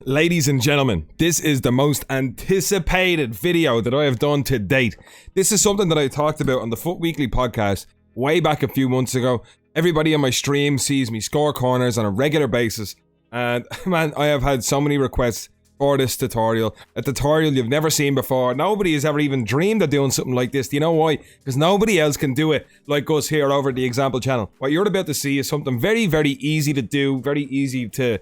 Ladies and gentlemen, this is the most anticipated video that I have done to date. This is something that I talked about on the Foot Weekly podcast way back a few months ago. Everybody on my stream sees me score corners on a regular basis, and man, I have had so many requests for this tutorial. A tutorial you've never seen before. Nobody has ever even dreamed of doing something like this. Do you know why? Because nobody else can do it like us here over at the XampL channel. What you're about to see is something very, very easy to do, very easy to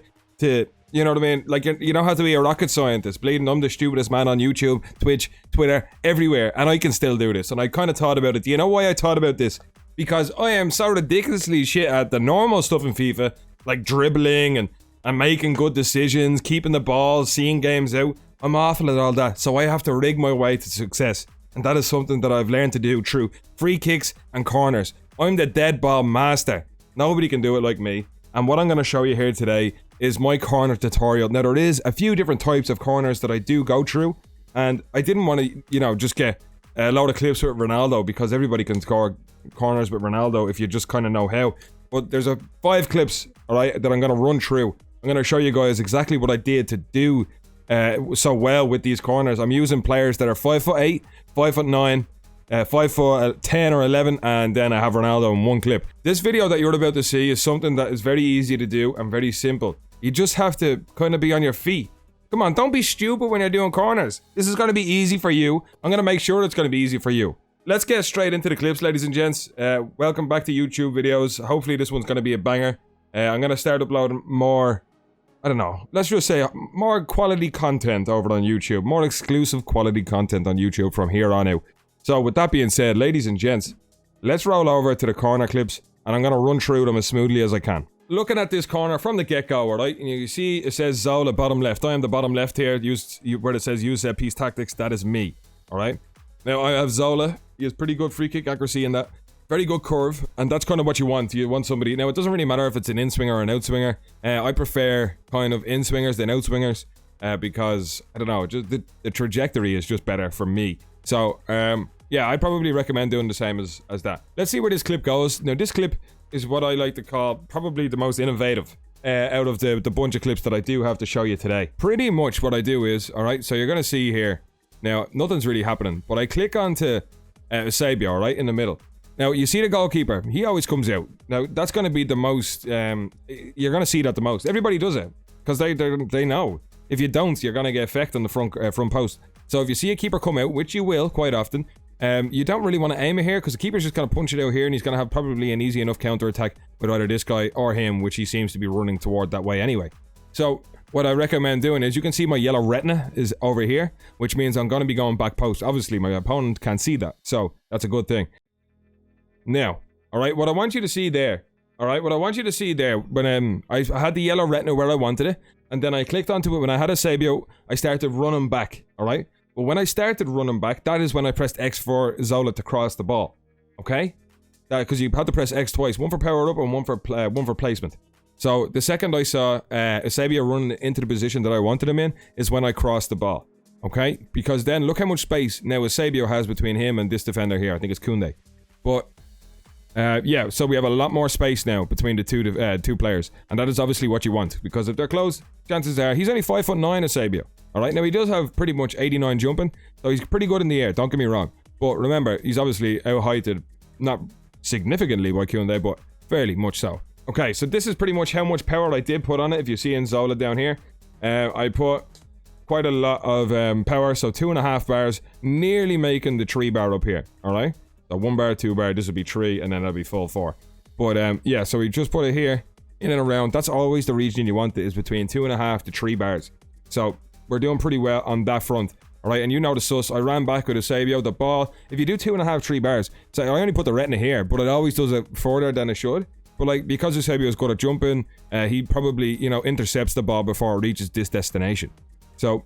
you know what I mean? Like, you don't have to be a rocket scientist. Bleeding, I'm the stupidest man on YouTube, Twitch, Twitter, everywhere, and I can still do this. And I kind of thought about it. Do you know why I thought about this? Because I am so ridiculously shit at the normal stuff in FIFA, like dribbling and making good decisions, keeping the ball, seeing games out. I'm awful at all that, so I have to rig my way to success. And that is something that I've learned to do through free kicks and corners. I'm the dead ball master. Nobody can do it like me. And what I'm going to show you here today is my corner tutorial. Now, there is a few different types of corners that I do go through, and I didn't want to, you know, just get a load of clips with Ronaldo, because everybody can score corners with Ronaldo if you just kind of know how. But there's 5 clips, alright, that I'm going to run through. I'm going to show you guys exactly what I did to do so well with these corners. I'm using players that are 5'8", 5'9", 5'10" or 11, and then I have Ronaldo in one clip. This video that you're about to see is something that is very easy to do and very simple. You just have to kind of be on your feet. Come on, don't be stupid when you're doing corners. This is going to be easy for you. I'm going to make sure it's going to be easy for you. Let's get straight into the clips, ladies and gents. Welcome back to YouTube videos. Hopefully this one's going to be a banger. I'm going to start uploading more, I don't know, let's just say more quality content over on YouTube. More exclusive quality content on YouTube from here on out. So with that being said, ladies and gents, let's roll over to the corner clips, and I'm going to run through them as smoothly as I can. Looking at this corner from the get-go, alright, and you see it says Zola bottom left. I am the bottom left here, where it says use set piece tactics, that is me, alright? Now I have Zola, he has pretty good free kick accuracy in that, very good curve, and that's kind of what you want. You want somebody, now it doesn't really matter if it's an in-swinger or an out-swinger. I prefer kind of in-swingers than out-swingers, because, I don't know, just the trajectory is just better for me. So, yeah, I'd probably recommend doing the same as that. Let's see where this clip goes. Now, this clip is what I like to call probably the most innovative out of the bunch of clips that I do have to show you today. Pretty much what I do is, alright, so you're going to see here, now, nothing's really happening, but I click onto Sabio, alright, in the middle. Now, you see the goalkeeper, he always comes out. Now, that's going to be the most, you're going to see that the most. Everybody does it, because they know. If you don't, you're going to get effect on the front post. So if you see a keeper come out, which you will quite often, you don't really want to aim it here, because the keeper's just going to punch it out here, and he's going to have probably an easy enough counter attack with either this guy or him, which he seems to be running toward that way anyway. So what I recommend doing is, you can see my yellow retina is over here, which means I'm going to be going back post. Obviously my opponent can't see that, so that's a good thing. Now, alright, what I want you to see there, alright, what I want you to see there, when I had the yellow retina where I wanted it, and then I clicked onto it when I had a Sabio, I started running back, alright? But when I started running back, that is when I pressed X for Zola to cross the ball, okay? Because you had to press X twice, one for power up and one for placement. So the second I saw Sabio running into the position that I wanted him in is when I crossed the ball, okay? Because then look how much space now Sabio has between him and this defender here. I think it's Koundé. But yeah, so we have a lot more space now between the two players, and that is obviously what you want, because if they're close, chances are he's only 5'9", Sabio. All right, now he does have pretty much 89 jumping, so he's pretty good in the air. Don't get me wrong, but remember, he's obviously out-heighted, not significantly by Koundé, but fairly much so. Okay, so this is pretty much how much power I did put on it. If you see in Zola down here, I put quite a lot of power, so 2.5 bars, nearly making the 3 bar up here. All right. So 1 bar, 2 bar, this would be 3, and then that'll be full 4. But yeah, so we just put it here, in and around. That's always the region you want it, is between 2.5 to 3 bars. So we're doing pretty well on that front. Alright, and you know the sus, I ran back with a Sabio, the ball, if you do 2.5, 3 bars, so I only put the retina here, but it always does it further than it should. But like, because the Sabio is good at jumping, he probably, you know, intercepts the ball before it reaches this destination. So,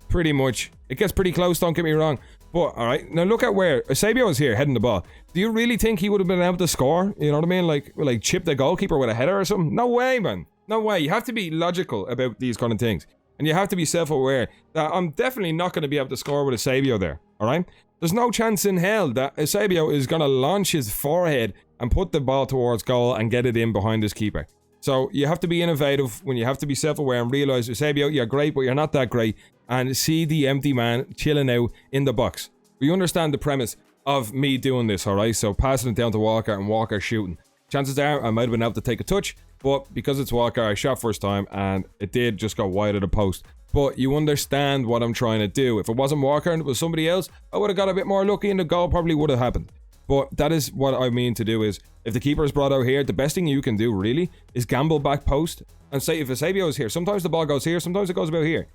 pretty much, it gets pretty close, don't get me wrong. But, alright, now look at where Sabio is here, heading the ball. Do you really think he would have been able to score? You know what I mean? Like chip the goalkeeper with a header or something? No way, man. No way. You have to be logical about these kind of things. And you have to be self-aware that I'm definitely not going to be able to score with a Sabio there, alright? There's no chance in hell that Sabio is going to launch his forehead and put the ball towards goal and get it in behind his keeper. So you have to be innovative when you have to be self-aware and realize, Eusebio, you're great, but you're not that great. And see the empty man chilling out in the box. We understand the premise of me doing this, alright? So passing it down to Walker and Walker shooting. Chances are I might have been able to take a touch, but because it's Walker, I shot first time and it did just go wide of the post. But you understand what I'm trying to do. If it wasn't Walker and it was somebody else, I would have got a bit more lucky and the goal probably would have happened. But that is what I mean to do is, if the keeper is brought out here, the best thing you can do really is gamble back post and say if Eusebio is here, sometimes the ball goes here, sometimes it goes about here.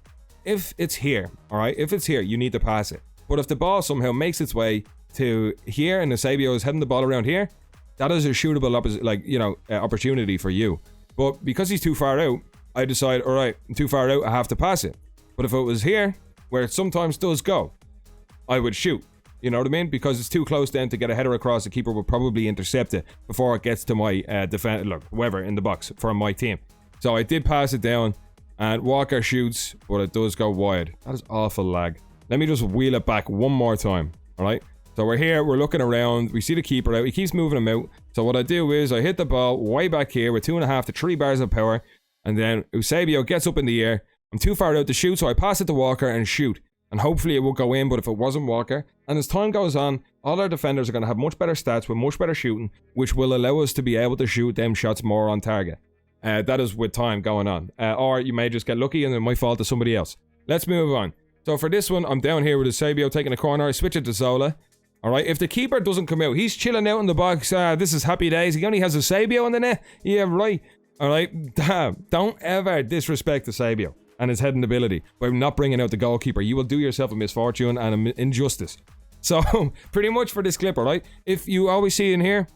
If it's here, alright, if it's here, you need to pass it. But if the ball somehow makes its way to here and Eusebio is heading the ball around here, that is a shootable opportunity for you. But because he's too far out, I decide, alright, I'm too far out, I have to pass it. But if it was here, where it sometimes does go, I would shoot. You know what I mean? Because it's too close then to get a header across. The keeper will probably intercept it before it gets to my whoever in the box for my team. So I did pass it down and Walker shoots, but it does go wide. That is awful lag. Let me just wheel it back one more time. Alright? So we're here, we're looking around, we see the keeper out, he keeps moving him out. So what I do is I hit the ball way back here with 2.5 to 3 bars of power, and then Eusebio gets up in the air. I'm too far out to shoot, so I pass it to Walker and shoot. And hopefully it will go in, but if it wasn't Walker, and as time goes on, all our defenders are going to have much better stats with much better shooting, which will allow us to be able to shoot them shots more on target. That is with time going on. Or you may just get lucky and it might fall to somebody else. Let's move on. So for this one, I'm down here with Eusebio taking a corner. I switch it to Zola. Alright, if the keeper doesn't come out, he's chilling out in the box. This is happy days. He only has Eusebio in the net. Yeah, right. Alright, don't ever disrespect Eusebio and his heading ability by not bringing out the goalkeeper. You will do yourself a misfortune and an injustice. So, pretty much for this clip, alright? If you always see in here,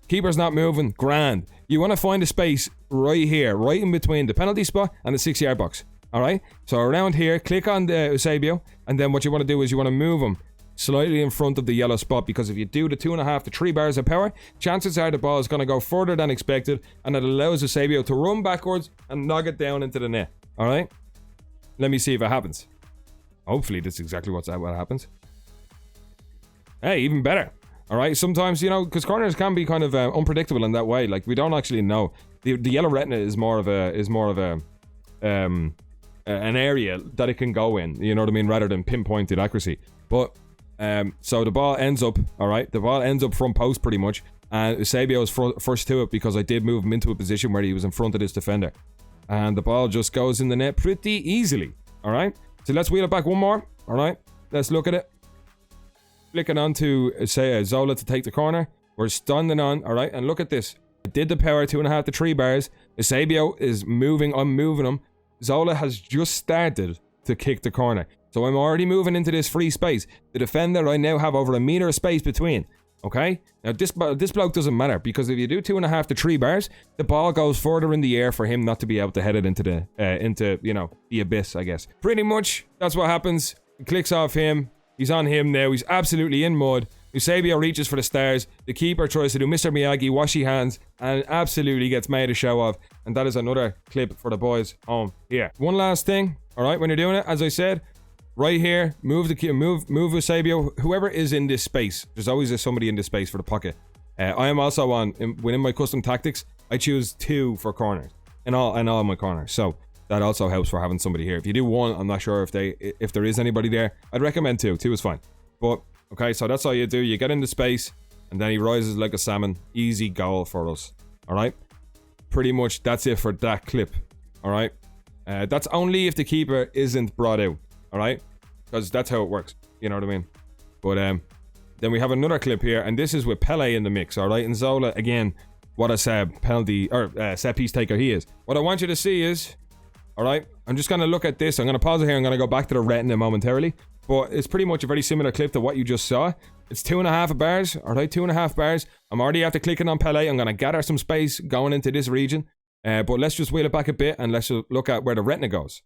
keeper's not moving, grand. You want to find a space right here, right in between the penalty spot and the 6-yard box. Alright? So around here, click on the Eusebio, and then what you want to do is you want to move him slightly in front of the yellow spot, because if you do the 2.5 to 3 bars of power, chances are the ball is going to go further than expected, and it allows Eusebio to run backwards and knock it down into the net. Alright? Let me see if it happens. Hopefully this is exactly what happens. Hey, even better. Alright, sometimes, you know, because corners can be kind of unpredictable in that way. Like, we don't actually know. The yellow retina is more of an area that it can go in, you know what I mean, rather than pinpointed accuracy. But so the ball ends up, alright, the ball ends up front post pretty much, and Eusebio is first to it because I did move him into a position where he was in front of this defender. And the ball just goes in the net pretty easily, alright? So let's wheel it back one more, alright? Let's look at it. Flicking on to, say, Zola to take the corner. We're standing on, alright? And look at this. I did the power, 2.5 to 3 bars. Eusebio is moving, I'm moving him. Zola has just started to kick the corner. So I'm already moving into this free space. The defender, I now have over a meter of space between. Okay? Now this bloke doesn't matter, because if you do 2.5 to 3 bars, the ball goes further in the air for him not to be able to head it into the, you know, the abyss, I guess. Pretty much, that's what happens. It clicks off him. He's on him now. He's absolutely in mud. Eusebio reaches for the stars. The keeper tries to do Mr. Miyagi, washy hands, and absolutely gets made a show of. And that is another clip for the boys home here. One last thing, alright, when you're doing it, as I said, right here, move Eusebio, whoever is in this space. There's always somebody in this space for the pocket. I am also on, within my custom tactics, I choose 2 for corners. In all my corners. So that also helps for having somebody here. If you do 1, I'm not sure if there is anybody there. I'd recommend 2. 2 is fine. But, okay, so that's all you do. You get into space, and then he rises like a salmon. Easy goal for us. Alright? Pretty much that's it for that clip. Alright? That's only if the keeper isn't brought out. Alright? Because that's how it works. You know what I mean? But, then we have another clip here, and this is with Pele in the mix. Alright? And Zola, again, what a set piece taker he is. What I want you to see is, alright, I'm just going to look at this. I'm going to pause it here. I'm going to go back to the retina momentarily. But it's pretty much a very similar clip to what you just saw. It's 2.5 bars, alright, 2.5 bars. I'm already after clicking on Pele. I'm going to gather some space going into this region. But let's just wheel it back a bit and let's just look at where the retina goes.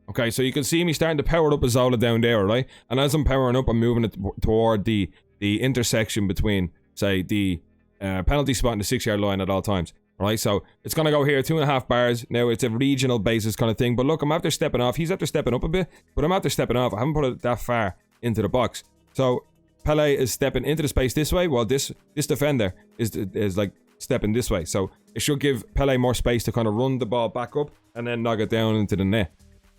Okay, so you can see me starting to power up a Zola down there, right? And as I'm powering up, I'm moving it toward the intersection between, say, the penalty spot and the 6-yard line at all times. Alright, so it's going to go here, 2.5 bars. Now, it's a regional basis kind of thing. But look, I'm after stepping off. He's after stepping up a bit, but I'm after stepping off. I haven't put it that far into the box. So, Pele is stepping into the space this way, while this defender is like stepping this way. So it should give Pele more space to kind of run the ball back up and then knock it down into the net.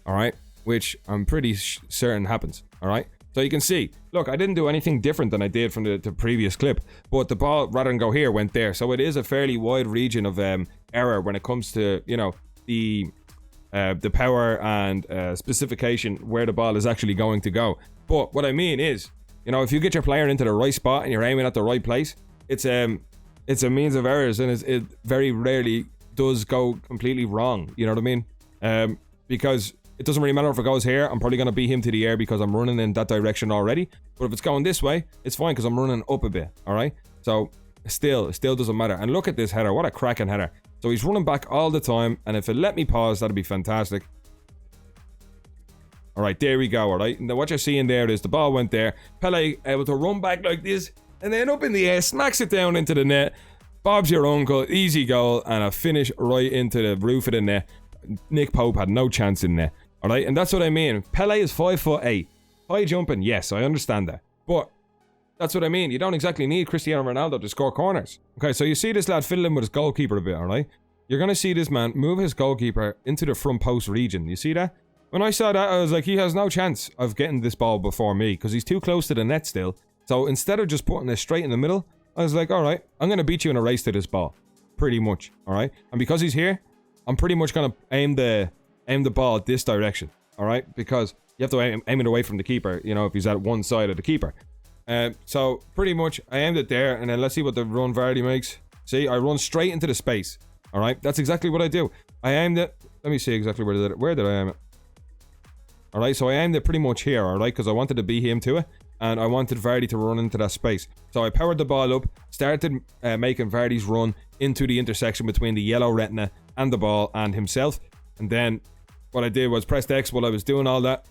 All right, which I'm pretty certain happens. All right, so you can see, look, I didn't do anything different than I did from the previous clip, but the ball, rather than go here, went there. So it is a fairly wide region of error when it comes to, you know, the power and specification where the ball is actually going to go. But what I mean is, you know, if you get your player into the right spot and you're aiming at the right place, it's a means of errors, and it very rarely does go completely wrong. You know what I mean? Because it doesn't really matter if it goes here. I'm probably going to beat him to the air because I'm running in that direction already. But if it's going this way, it's fine because I'm running up a bit. All right. So it still doesn't matter. And look at this header. What a cracking header. So he's running back all the time. And if it let me pause, that'd be fantastic. All right, there we go. All right. Now what you're seeing there is the ball went there. Pele able to run back like this and then up in the air, smacks it down into the net. Bob's your uncle. Easy goal. And a finish right into the roof of the net. Nick Pope had no chance in there. All right, and that's what I mean. Pele is 5'8". High jumping, yes, I understand that. But that's what I mean. You don't exactly need Cristiano Ronaldo to score corners. Okay, so you see this lad fiddling with his goalkeeper a bit, all right? You're going to see this man move his goalkeeper into the front post region. You see that? When I saw that, I was like, he has no chance of getting this ball before me because he's too close to the net still. So instead of just putting it straight in the middle, I was like, all right, I'm going to beat you in a race to this ball. Pretty much, all right? And because he's here, I'm pretty much going to aim the ball this direction, all right? Because you have to aim it away from the keeper, you know, if he's at one side of the keeper. So pretty much I aimed it there, and then let's see what the run Vardy makes. See, I run straight into the space, all right? That's exactly what I do. I aimed it. Let me see exactly where did I aim it? All right, so I aimed it pretty much here, all right? Because I wanted to beat him to it, and I wanted Vardy to run into that space. So I powered the ball up, started making Vardy's run into the intersection between the yellow retina and the ball and himself. And then what I did was pressed X while I was doing all that.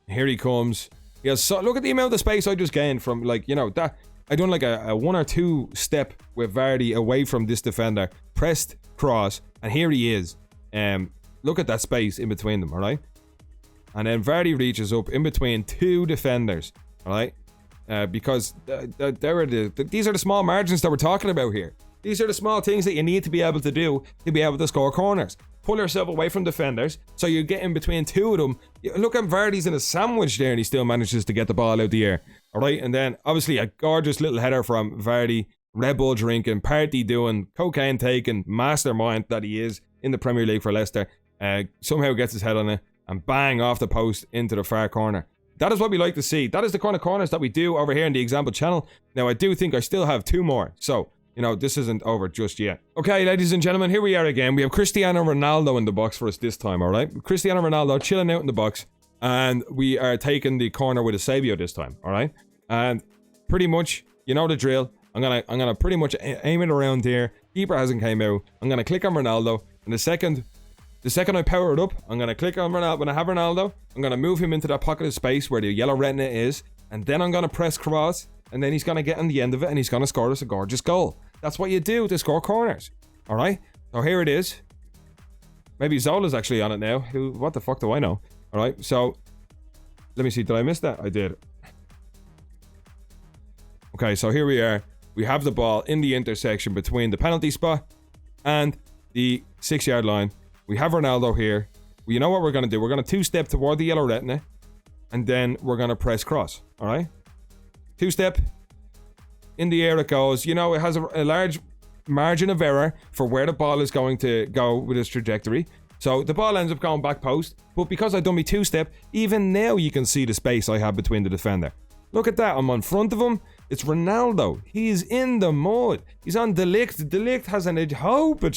Here he comes. He has look at the amount of space I just gained from, like, you know, that I done like a 1 or 2 step with Vardy away from this defender, pressed cross, and here he is. Look at that space in between them, all right? And then Vardy reaches up in between 2 defenders, all right? Because these are the small margins that we're talking about here. These are the small things that you need to be able to do to be able to score corners. Pull yourself away from defenders, so you get in between 2 of them. Look at Vardy's in a sandwich there, and he still manages to get the ball out the air. All right, and then obviously a gorgeous little header from Vardy, Red Bull drinking, party doing, cocaine taking, mastermind that he is in the Premier League for Leicester. Somehow gets his head on it, and bang, off the post into the far corner. That is what we like to see. That is the kind of corners that we do over here in the XampL channel. Now, I do think I still have 2 more, so you know, this isn't over just yet. Okay, ladies and gentlemen, here we are again. We have Cristiano Ronaldo in the box for us this time, all right? Cristiano Ronaldo chilling out in the box, and we are taking the corner with a Eusebio this time, all right? And pretty much, you know the drill. I'm gonna pretty much aim it around here. Keeper hasn't came out. I'm gonna click on Ronaldo, and the second I power it up, I'm gonna click on Ronaldo. When I have Ronaldo, I'm gonna move him into that pocket of space where the yellow retina is, and then I'm gonna press cross, and then he's gonna get on the end of it, and he's gonna score us a gorgeous goal. That's what you do to score corners. All right. So here it is. Maybe Zola's actually on it now. What the fuck do I know? All right. So let me see. Did I miss that? I did. Okay. So here we are. We have the ball in the intersection between the penalty spot and the 6-yard line. We have Ronaldo here. You know what we're going to do? We're going to 2-step toward the yellow retina, and then we're going to press cross. All right. 2-step. In the air it goes. You know, it has a large margin of error for where the ball is going to go with its trajectory. So the ball ends up going back post. But because I've done my 2-step, even now you can see the space I have between the defender. Look at that. I'm on front of him. It's Ronaldo. He's in the mud. He's on De Ligt. De Ligt has an hope of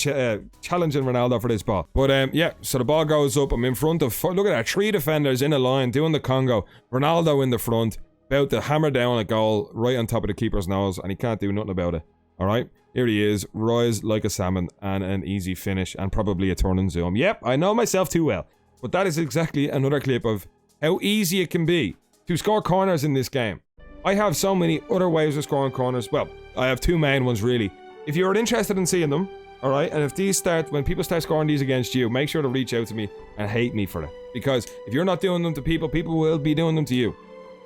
challenging Ronaldo for this ball. But yeah, so the ball goes up. I'm in front of, look at that, 3 defenders in a line doing the Congo. Ronaldo in the front. About to hammer down a goal right on top of the keeper's nose, and he can't do nothing about it. All right, here he is, rise like a salmon, and an easy finish, and probably a turn and zoom. Yep, I know myself too well. But that is exactly another clip of how easy it can be to score corners in this game. I have so many other ways of scoring corners. Well, I have 2 main ones really. If you're interested in seeing them, all right, and if these start, when people start scoring these against you, make sure to reach out to me and hate me for it. Because if you're not doing them to people, people will be doing them to you.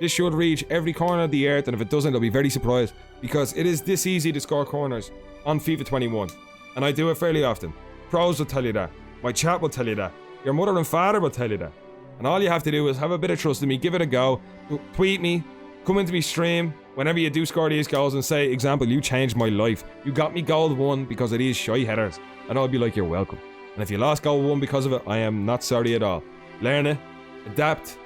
This should reach every corner of the earth, and if it doesn't, I'll be very surprised, because it is this easy to score corners on FIFA 21. And I do it fairly often. Pros will tell you that. My chat will tell you that. Your mother and father will tell you that. And all you have to do is have a bit of trust in me, give it a go, tweet me, come into me stream whenever you do score these goals and say, XampL, you changed my life. You got me goal 1 because of these shy headers. And I'll be like, you're welcome. And if you lost goal 1 because of it, I am not sorry at all. Learn it, adapt,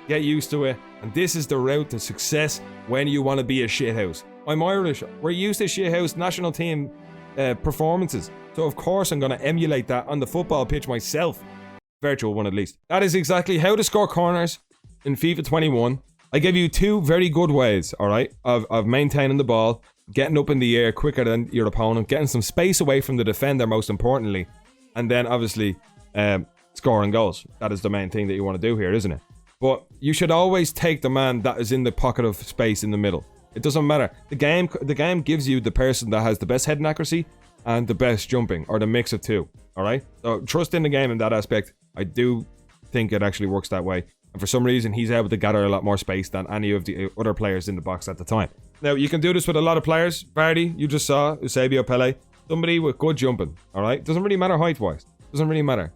get used to it, and this is the route to success when you want to be a shithouse. I'm Irish. We're used to shithouse national team performances. So of course I'm going to emulate that on the football pitch myself. Virtual one at least. That is exactly how to score corners in FIFA 21. I gave you 2 very good ways, alright, of maintaining the ball, getting up in the air quicker than your opponent, getting some space away from the defender most importantly, and then obviously scoring goals. That is the main thing that you want to do here, isn't it? But you should always take the man that is in the pocket of space in the middle. It doesn't matter. The game gives you the person that has the best heading accuracy and the best jumping, or the mix of 2. Alright? So trust in the game in that aspect. I do think it actually works that way. And for some reason, he's able to gather a lot more space than any of the other players in the box at the time. Now, you can do this with a lot of players. Vardy, you just saw. Eusebio, Pele. Somebody with good jumping. Alright? Doesn't really matter height-wise. Doesn't really matter.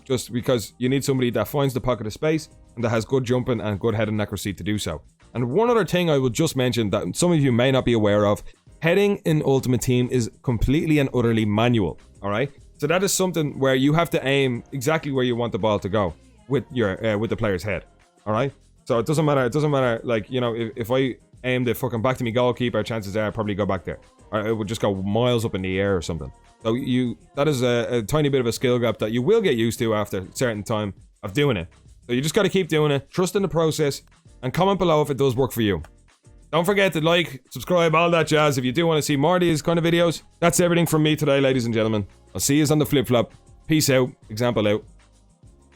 Just because you need somebody that finds the pocket of space and that has good jumping and good heading accuracy to do so. And one other thing I will just mention that some of you may not be aware of, heading in Ultimate Team is completely and utterly manual, alright? So that is something where you have to aim exactly where you want the ball to go with your with the player's head, alright? So it doesn't matter, like, you know, if I aimed it fucking back to me goalkeeper, chances are I'd probably go back there. Or it would just go miles up in the air or something. So that is a tiny bit of a skill gap that you will get used to after a certain time of doing it. So you just got to keep doing it, trust in the process, and comment below if it does work for you. Don't forget to like, subscribe, all that jazz if you do want to see more of these kind of videos. That's everything from me today, ladies and gentlemen. I'll see you on the flip-flop. Peace out. XampL out.